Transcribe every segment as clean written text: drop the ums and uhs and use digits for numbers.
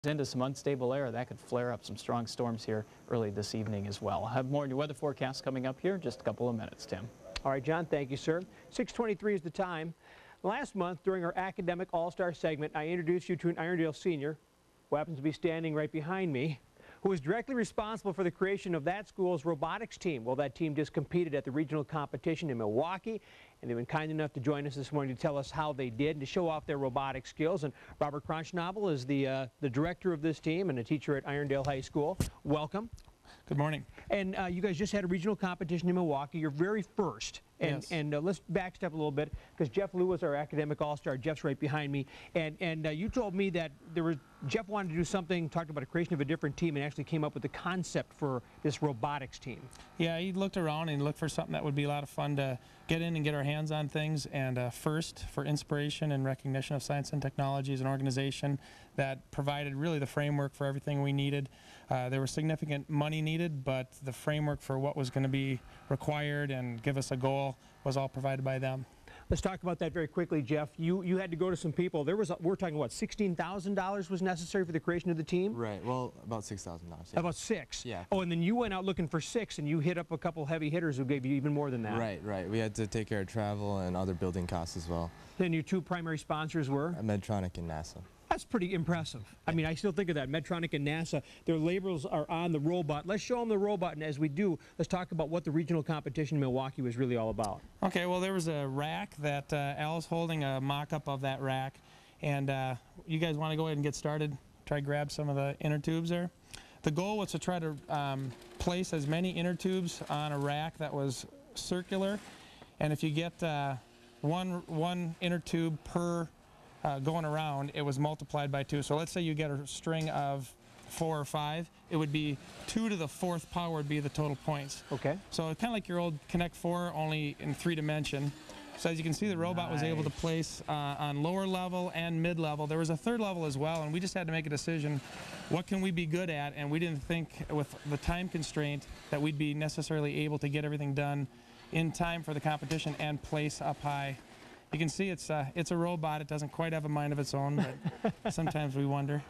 Into some unstable air that could flare up some strong storms here early this evening as well. I'll have more in your weather forecast coming up here in just a couple of minutes, Tim. All right, John, thank you, sir. 6:23 is the time. Last month, during our Academic All-Star segment, I introduced you to an Irondale senior, who happens to be standing right behind me, who was directly responsible for the creation of that school's robotics team. Well, that team just competed at the regional competition in Milwaukee, and they've been kind enough to join us this morning to tell us how they did and to show off their robotic skills. And Robert Kronschnabel is the director of this team and a teacher at Irondale High School. Welcome. Good morning. And you guys just had a regional competition in Milwaukee, your very first. And, yes. and let's backstep a little bit, because Jeff Lewis, our academic all-star, Jeff's right behind me. And you told me that Jeff wanted to do something, talked about a creation of a different team, and actually came up with the concept for this robotics team. Yeah, he looked around and looked for something that would be a lot of fun to get in and get our hands on things. And first, for inspiration and recognition of science and technology as an organization that provided really the framework for everything we needed. There was significant money needed, but the framework for what was going to be required and give us a goal was all provided by them. Let's talk about that very quickly, Jeff. You had to go to some people. We're talking, what, $16,000 was necessary for the creation of the team? Right. Well, about $6,000. Yeah. About six? Yeah. Oh, and then you went out looking for six, and you hit up a couple heavy hitters who gave you even more than that. Right, right. We had to take care of travel and other building costs as well. Then your two primary sponsors were? Medtronic and NASA. That's pretty impressive. I mean, I still think of that. Medtronic and NASA, their labels are on the robot. Let's show them the robot, and as we do, let's talk about what the regional competition in Milwaukee was really all about. Okay, well, there was a rack that Al's holding a mock-up of that rack, and you guys want to go ahead and get started? Try to grab some of the inner tubes there. The goal was to try to place as many inner tubes on a rack that was circular, and if you get one inner tube per going around, it was multiplied by 2. So let's say you get a string of 4 or 5, it would be 2 to the 4th power would be the total points. Okay. So kind of like your old Connect 4, only in 3 dimension. So as you can see, the robot was able to place on lower level and mid level. There was a 3rd level as well, and we just had to make a decision, what can we be good at? And we didn't think with the time constraint that we'd be necessarily able to get everything done in time for the competition and place up high. You can see it's a robot. It doesn't quite have a mind of its own, but sometimes we wonder.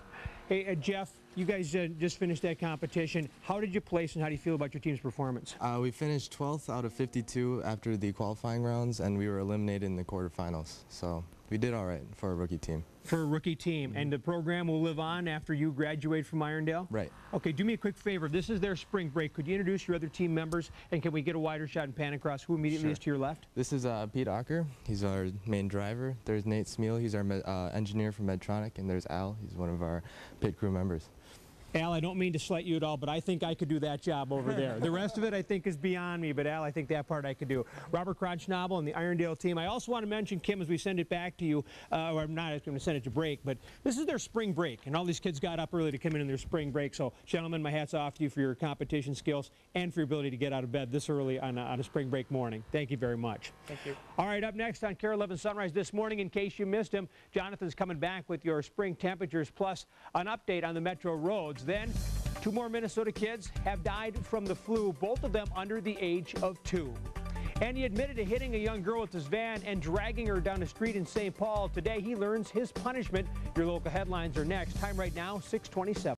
Hey, Jeff, you guys just finished that competition. How did you place, and how do you feel about your team's performance? We finished 12th out of 52 after the qualifying rounds, and we were eliminated in the quarterfinals. So we did all right for a rookie team. For a rookie team. And the program will live on after you graduate from Irondale? Right. Okay, do me a quick favor. This is their spring break. Could you introduce your other team members, and can we get a wider shot and pan across? Who immediately is to your left? This is Pete Ocker. He's our main driver. There's Nate Smeal. He's our engineer from Medtronic. And there's Al. He's one of our pit crew members. Al, I don't mean to slight you at all, but I think I could do that job over there. The rest of it I think is beyond me, but Al, I think that part I could do. Robert Kronschnabel and the Irondale team. I also want to mention, Kim, as we send it back to you, or I'm not going to send it to break, but this is their spring break, and all these kids got up early to come in their spring break. So, gentlemen, my hat's off to you for your competition skills and for your ability to get out of bed this early on a spring break morning. Thank you very much. Thank you. All right, up next on KARE 11 Sunrise this morning, in case you missed him, Jonathan's coming back with your spring temperatures plus an update on the metro roads. Then, 2 more Minnesota kids have died from the flu, both of them under the age of 2. And he admitted to hitting a young girl with his van and dragging her down the street in St. Paul. Today, he learns his punishment. Your local headlines are next. Time right now, 6:27.